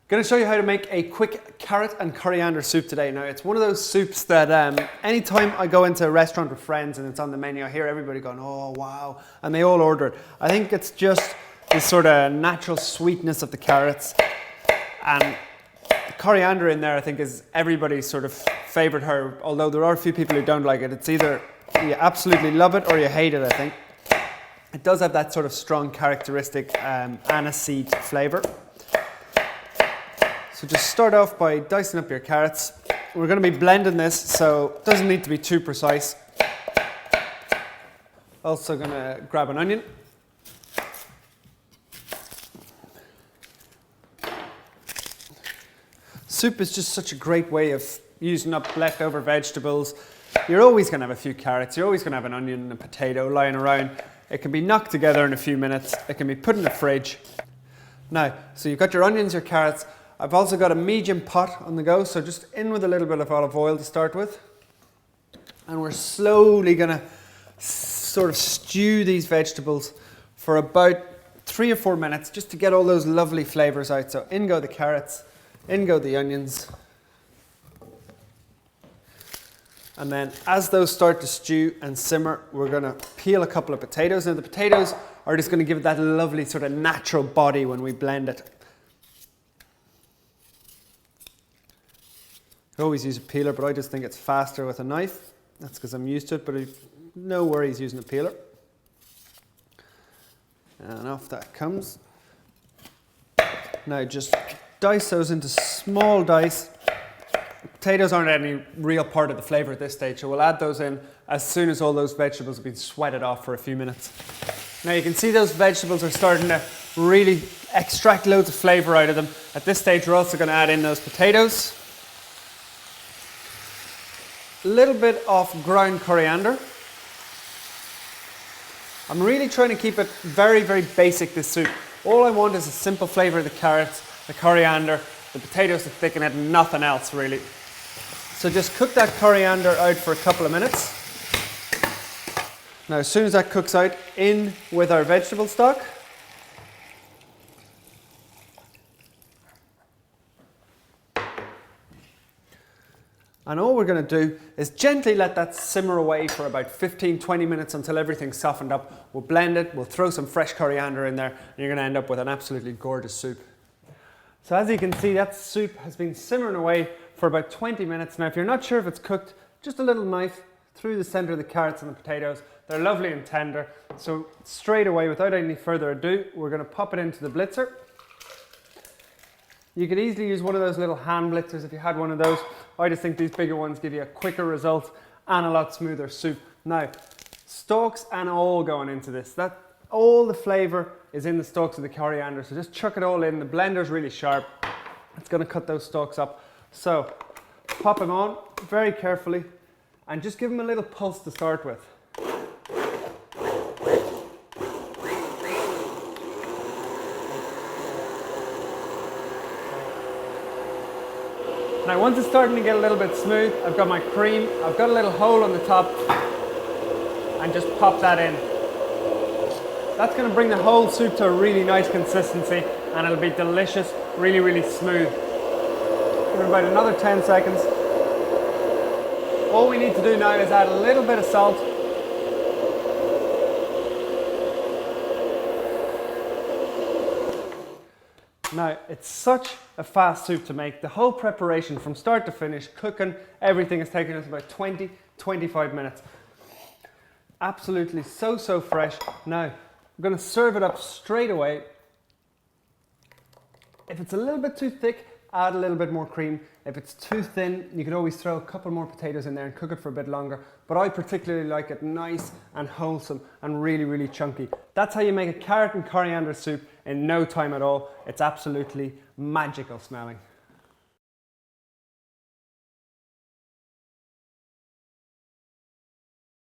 Going to show you how to make a quick carrot and coriander soup today. Now, it's one of those soups that anytime I go into a restaurant with friends and it's on the menu, I hear everybody going, oh wow, and they all order it. I think it's just this sort of natural sweetness of the carrots, and the coriander in there I think is everybody's sort of favourite herb, although there are a few people who don't like it. It's either you absolutely love it or you hate it, I think. It does have that sort of strong characteristic aniseed flavour. So just start off by dicing up your carrots. We're going to be blending this, so it doesn't need to be too precise. Also going to grab an onion. Soup is just such a great way of using up leftover vegetables. You're always going to have a few carrots, you're always going to have an onion and a potato lying around. It can be knocked together in a few minutes, it can be put in the fridge. Now, so you've got your onions, your carrots. I've also got a medium pot on the go, so just in with a little bit of olive oil to start with. And we're slowly going to sort of stew these vegetables for about 3 or 4 minutes just to get all those lovely flavours out. So in go the carrots, in go the onions. And then as those start to stew and simmer, we're going to peel a couple of potatoes. Now the potatoes are just going to give it that lovely sort of natural body when we blend it. I always use a peeler, but I just think it's faster with a knife. That's because I'm used to it, but I've no worries using a peeler. And off that comes. Now just dice those into small dice. Potatoes aren't any real part of the flavour at this stage, so we'll add those in as soon as all those vegetables have been sweated off for a few minutes. Now you can see those vegetables are starting to really extract loads of flavour out of them. At this stage we're also going to add in those potatoes. A little bit of ground coriander. I'm really trying to keep it very, very basic, this soup. All I want is a simple flavour of the carrots, the coriander, the potatoes to thicken it, and nothing else really. So just cook that coriander out for a couple of minutes. Now as soon as that cooks out, in with our vegetable stock. And all we're going to do is gently let that simmer away for about 15-20 minutes until everything's softened up. We'll blend it, we'll throw some fresh coriander in there, and you're going to end up with an absolutely gorgeous soup. So as you can see, that soup has been simmering away for about 20 minutes. Now if you're not sure if it's cooked, just a little knife through the centre of the carrots and the potatoes. They're lovely and tender. So straight away, without any further ado, we're going to pop it into the blitzer. You could easily use one of those little hand blitzers if you had one of those. I just think these bigger ones give you a quicker result and a lot smoother soup. Now, stalks and all going into this. All the flavour is in the stalks of the coriander, so just chuck it all in. The blender's really sharp. It's going to cut those stalks up. So, pop them on very carefully and just give them a little pulse to start with. Now once it's starting to get a little bit smooth, I've got my cream, I've got a little hole on the top, and just pop that in. That's going to bring the whole soup to a really nice consistency, and it'll be delicious, really, really smooth. Give it about another 10 seconds. All we need to do now is add a little bit of salt. Now, it's such a fast soup to make. The whole preparation from start to finish, cooking, everything has taken us about 20-25 minutes. Absolutely so fresh. Now, I'm going to serve it up straight away. If it's a little bit too thick, add a little bit more cream. If it's too thin, you could always throw a couple more potatoes in there and cook it for a bit longer. But I particularly like it nice and wholesome and really, really chunky. That's how you make a carrot and coriander soup in no time at all. It's absolutely magical smelling.